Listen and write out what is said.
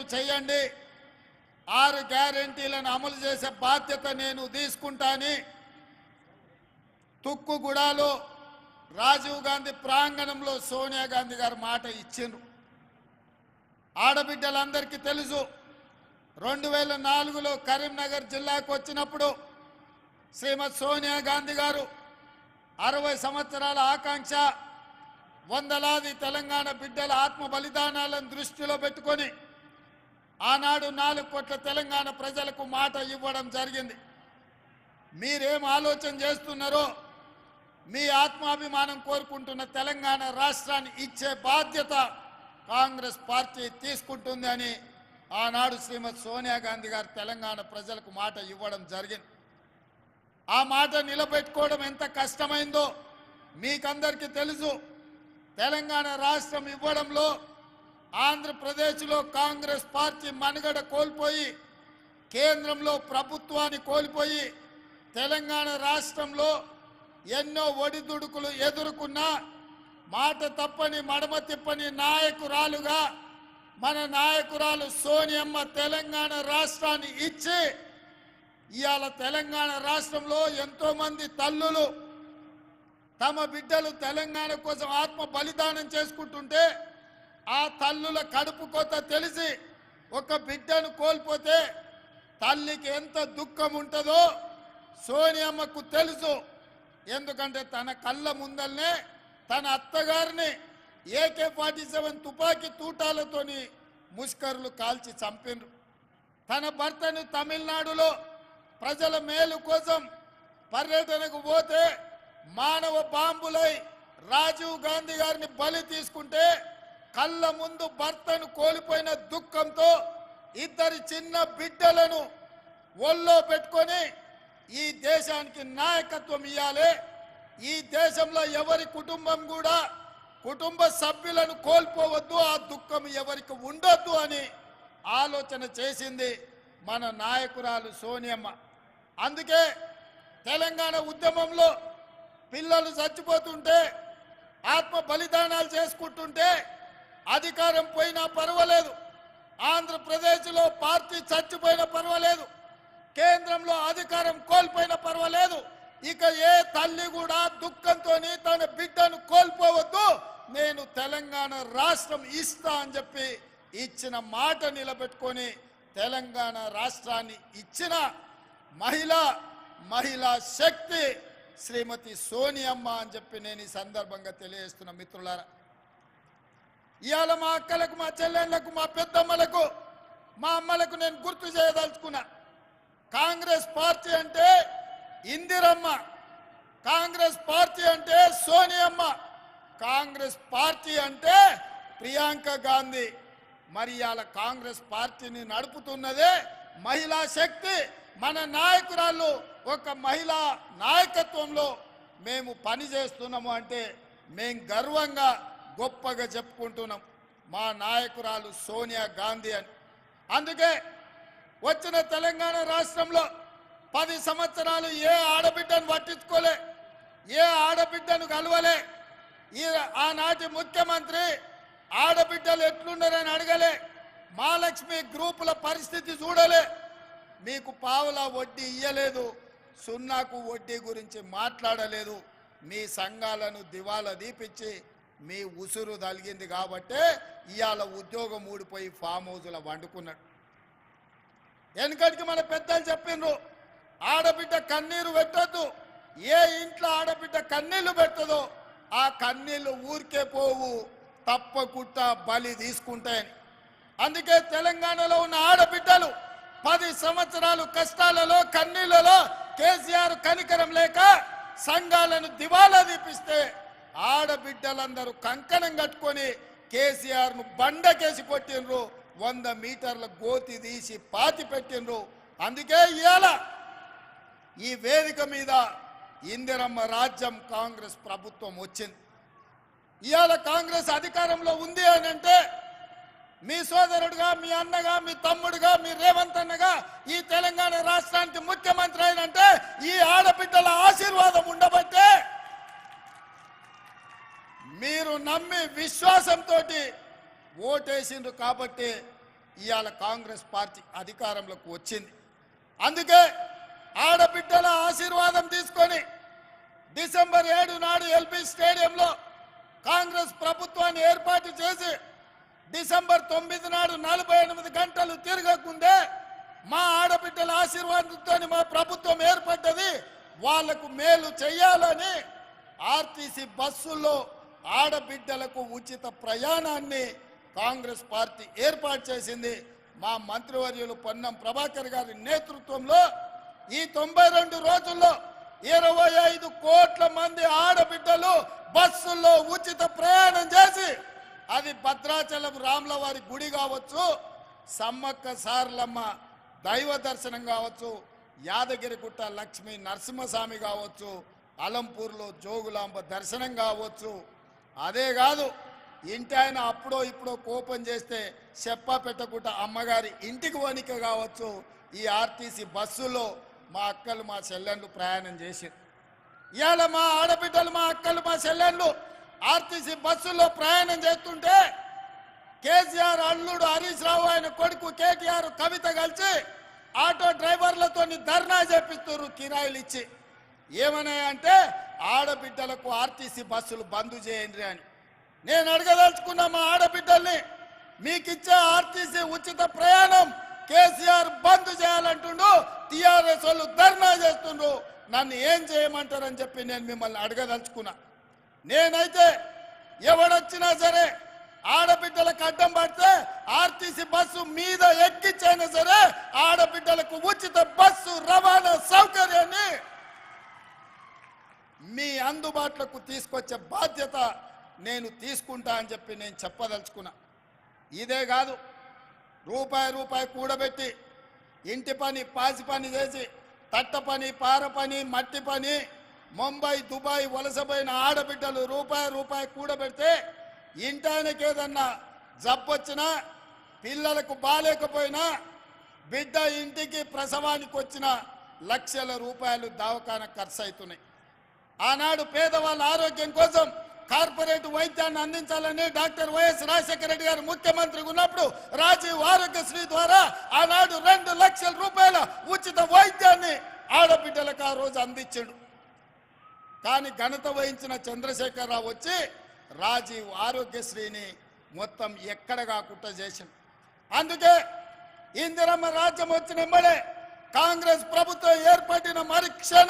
ఏర్పాటు చేయండి, 6 గ్యారెంటీలను అమలు చేసే బాధ్యత నేను తీసుకుంటాని తుక్కుగూడలో రాజీవ్ గాంధీ ప్రాంగణంలో సోనియా గాంధీ గారు మాట ఇచ్చిండ్రు. ఆడబిడ్డలందరికీ తెలుసు, 2004లో కరీంనగర్ జిల్లాకు వచ్చినప్పుడు శ్రీమతి సోనియా గాంధీ గారు 60 సంవత్సరాల ఆకాంక్ష, వందలాది తెలంగాణ బిడ్డల ఆత్మ బలిదానాలను దృష్టిలో పెట్టుకొని ఆనాడు 4 కోట్ల తెలంగాణ ప్రజలకు మాట ఇవ్వడం జరిగింది. మీరేం ఆలోచన చేస్తున్నారో, మీ ఆత్మాభిమానం కోరుకుంటున్న తెలంగాణ రాష్ట్రాన్ని ఇచ్చే బాధ్యత కాంగ్రెస్ పార్టీ తీసుకుంటుంది అని ఆనాడు శ్రీమతి సోనియా గాంధీ గారు తెలంగాణ ప్రజలకు మాట ఇవ్వడం జరిగింది. ఆ మాట నిలబెట్టుకోవడం ఎంత కష్టమైందో మీకందరికీ తెలుసు. తెలంగాణ రాష్ట్రం ఇవ్వడంలో ఆంధ్రప్రదేశ్లో కాంగ్రెస్ పార్టీ మనుగడ కోల్పోయి, కేంద్రంలో ప్రభుత్వాన్ని కోల్పోయి, తెలంగాణ రాష్ట్రంలో ఎన్నో ఒడిదుడుకులు ఎదుర్కొన్నా మాట తప్పని మడమ తిప్పని నాయకురాలుగా మన నాయకురాలు సోనియమ్మ తెలంగాణ రాష్ట్రాన్ని ఇచ్చి, ఇవాళ తెలంగాణ రాష్ట్రంలో ఎంతో మంది తల్లులు తమ బిడ్డలు తెలంగాణ కోసం ఆత్మ బలిదానం చేసుకుంటుంటే ఆ తల్లుల కడుపు కోత తెలిసి ఒక బిడ్డను కోల్పోతే తల్లికి ఎంత దుఃఖం ఉంటుందో సోనియమ్మకు తెలుసు. ఎందుకంటే తన కళ్ళ ముందల్నే తన అత్తగారిని AK-47 తుపాకీ తూటాలతోని ముష్కరులు కాల్చి చంపినరు. తన భర్తను తమిళనాడులో ప్రజల మేలు కోసం పర్యటనకు పోతే మానవ బాంబులై రాజీవ్ గాంధీ గారిని బలి తీసుకుంటే కళ్ళ ముందు భర్తను కోల్పోయిన దుఃఖంతో 2 చిన్న బిడ్డలను ఒళ్ళో పెట్టుకొని ఈ దేశానికి నాయకత్వం ఇవ్వాలి, ఈ దేశంలో ఎవరి కుటుంబం కూడా కుటుంబ సభ్యులను కోల్పోవద్దు, ఆ దుఃఖం ఎవరికి ఉండొద్దు అని ఆలోచన చేసింది మన నాయకురాలు సోనియమ్మ. అందుకే తెలంగాణ ఉద్యమంలో పిల్లలు చచ్చిపోతుంటే, ఆత్మ బలిదానాలు చేసుకుంటుంటే అధికారం పోయినా పర్వాలేదు, ఆంధ్రప్రదేశ్లో పార్టీ చచ్చిపోయినా పర్వాలేదు, కేంద్రంలో అధికారం కోల్పోయినా పర్వాలేదు, ఇక ఏ తల్లి కూడా దుఃఖంతో తన బిడ్డను కోల్పోవద్దు, నేను తెలంగాణ రాష్ట్రం ఇస్తా అని చెప్పి ఇచ్చిన మాట నిలబెట్టుకొని తెలంగాణ రాష్ట్రాన్ని ఇచ్చిన మహిళా శక్తి శ్రీమతి సోనియమ్మ అని చెప్పి నేను ఈ సందర్భంగా తెలియజేస్తున్న మిత్రులారా. ఇవాళ మా అక్కలకు, మా చెల్లెళ్లకు, మా పెద్దమ్మలకు, మా అమ్మలకు నేను గుర్తు చేయదలుచుకున్నా, కాంగ్రెస్ పార్టీ అంటే ఇందిరమ్మ, కాంగ్రెస్ పార్టీ అంటే సోనియమ్మ, కాంగ్రెస్ పార్టీ అంటే ప్రియాంక గాంధీ. మరి ఇవాళ కాంగ్రెస్ పార్టీని నడుపుతున్నదే మహిళా శక్తి. మన నాయకురాళ్ళు ఒక మహిళా నాయకత్వంలో మేము పని చేస్తున్నాము అంటే మేము గర్వంగా గొప్పగా చెప్పుకుంటున్నాం మా నాయకురాలు సోనియా గాంధీ అని. అందుకే వచ్చిన తెలంగాణ రాష్ట్రంలో 10 సంవత్సరాలు ఏ ఆడబిడ్డను పట్టించుకోలే, ఏ ఆడబిడ్డను కలవలే. ఆనాటి ముఖ్యమంత్రి ఆడబిడ్డలు ఎట్లున్నారని అడగలే, మహాలక్ష్మి గ్రూపుల పరిస్థితి చూడలే, మీకు పావులా వడ్డీ ఇయ్యలేదు, సున్నాకు వడ్డీ గురించి మాట్లాడలేదు, మీ సంఘాలను దివాలా దీపించి మీ ఉసురు తలిగింది కాబట్టే ఇవాళ ఉద్యోగం ఊడిపోయి ఫామ్ హౌస్లో వండుకున్నాడు. వెనకటికి మన పెద్దలు చెప్పిండ్రు, ఆడబిడ్డ కన్నీరు పెట్టద్దు, ఏ ఇంట్లో ఆడబిడ్డ కన్నీళ్లు పెట్టదో ఆ కన్నీళ్లు ఊరికే పోవు, తప్పకుండా బలి తీసుకుంటాయని. అందుకే తెలంగాణలో ఉన్న ఆడబిడ్డలు 10 సంవత్సరాలు కష్టాలలో కన్నీళ్లలో కేసీఆర్ కనికరం లేక సంఘాలను దివాలా దీపిస్తే ఆడబిడ్డలందరూ కంకణం కట్టుకొని కేసీఆర్ను బండకేసి కొట్టిండ్రు, 100 మీటర్ల గోతి తీసి పాతి పెట్టిండ్రు. అందుకే ఇవాళ ఈ వేదిక మీద ఇందిరమ్మ రాజ్యం కాంగ్రెస్ ప్రభుత్వం వచ్చింది. ఇవాళ కాంగ్రెస్ అధికారంలో ఉంది అని అంటే మీ సోదరుడుగా, మీ అన్నగా, మీ తమ్ముడుగా, మీ రేవంత్ అన్నగా ఈ తెలంగాణ రాష్ట్రానికి ముఖ్యమంత్రి అయినంటే ఈ ఆడబిడ్డల ఆశీర్వాదం ఉండబట్టే, మీరు నమ్మి విశ్వాసంతో ఓటేసిండ్రు కాబట్టి ఇవాళ కాంగ్రెస్ పార్టీ అధికారంలోకి వచ్చింది. అందుకే ఆడబిడ్డల ఆశీర్వాదం తీసుకొని డిసెంబర్ 7 నాడు ఎల్బీ స్టేడియంలో కాంగ్రెస్ ప్రభుత్వాన్ని ఏర్పాటు చేసి డిసెంబర్ 9 నాడు 48 గంటలు తిరగకుండే మా ఆడబిడ్డల ఆశీర్వాదంతో మా ప్రభుత్వం ఏర్పడ్డది, వాళ్లకు మేలు చేయాలని ఆర్టీసీ బస్సుల్లో ఆడబిడ్డలకు ఉచిత ప్రయాణాన్ని కాంగ్రెస్ పార్టీ ఏర్పాటు చేసింది. మా మంత్రివర్యులు పొన్నం ప్రభాకర్ గారి నేతృత్వంలో ఈ 92 రోజుల్లో 25 కోట్ల మంది ఆడబిడ్డలు బస్సుల్లో ఉచిత ప్రయాణం చేసి, అది భద్రాచలం రాములవారి గుడి కావచ్చు, సమ్మక్క సారలమ్మ దైవ దర్శనం కావచ్చు, యాదగిరిగుట్ట లక్ష్మీ నరసింహస్వామి కావచ్చు, అలంపూర్లో జోగులాంబ దర్శనం కావచ్చు, అదే కాదు ఇంటి ఆయన అప్పుడో ఇప్పుడో కోపం చేస్తే చెప్పా పెట్టకుండా అమ్మగారి ఇంటికి వణిక కావచ్చు, ఈ ఆర్టీసీ బస్సులో మా అక్కలు మా చెల్లెళ్ళు ప్రయాణం చేశారు. ఇవాళ మా ఆడబిడ్డలు మా అక్కలు మా చెల్లెళ్ళు ఆర్టీసీ బస్సులో ప్రయాణం చేస్తుంటే కేసీఆర్ అల్లుడు హరీష్ రావు ఆయన కొడుకు కేటీఆర్ కవిత కలిసి ఆటో డ్రైవర్లతో ధర్నా చేపిస్తారు కిరాయిలు ఇచ్చి. ఏమన్నాయంటే ఆడబిడ్డలకు ఆర్టీసీ బస్సులు బంద్ చేయండి అని. నేను అడగదలుచుకున్నా మా ఆడబిడ్డల్ని, మీకు ఇచ్చే ఆర్టీసీ ఉచిత ప్రయాణం కేసీఆర్ బంద్ చేయాలంటుండు, టీఆర్ఎస్ వాళ్ళు ధర్నా చేస్తుండ్రు, నన్ను ఏం చేయమంటారని చెప్పి నేను మిమ్మల్ని అడగదలుచుకున్నా. నేనైతే ఎవడొచ్చినా సరే ఆడబిడ్డలకు అడ్డం పడితే ఆర్టీసీ బస్సు మీద ఎక్కించైనా సరే ఆడబిడ్డలకు ఉచిత బస్సు రవాణా సౌకర్యాన్ని మీ అందుబాటులోకి తీసుకొచ్చే బాధ్యత నేను తీసుకుంటా అని చెప్పి నేను చెప్పదలుచుకున్నా. ఇదే కాదు, రూపాయి కూడబెట్టి ఇంటి పని పాసి పని చేసి తట్ట పని పార పని మట్టి పని ముంబై దుబాయ్ వలసపోయిన ఆడబిడ్డలు రూపాయి కూడబెడితే ఇంటానికి ఏదన్నా జబ్బొచ్చినా పిల్లలకు బాలేకపోయినా బిడ్డ ఇంటికి ప్రసవానికి వచ్చిన లక్షల రూపాయలు దవాఖాన ఖర్చు అవుతున్నాయి. ఆనాడు పేదవాళ్ళ ఆరోగ్యం కోసం కార్పొరేట్ వైద్యాన్ని అందించాలని డాక్టర్ వైఎస్ రాజశేఖర రెడ్డి గారు ముఖ్యమంత్రిగా ఉన్నప్పుడు రాజీవ్ ఆరోగ్యశ్రీ ద్వారా ఆనాడు 2 లక్షల రూపాయల ఉచిత వైద్యాన్ని ఆడబిడ్డలకు ఆ రోజు అందించాడు. కానీ ఘనత వహించిన చంద్రశేఖరరావు వచ్చి రాజీవ్ ఆరోగ్యశ్రీని మొత్తం ఎక్కడ కాకుండా చేసింది. అందుకే ఇందిరమ్మ రాజ్యం వచ్చిన ఎమ్మడే కాంగ్రెస్ ప్రభుత్వం ఏర్పడిన మరుక్షణ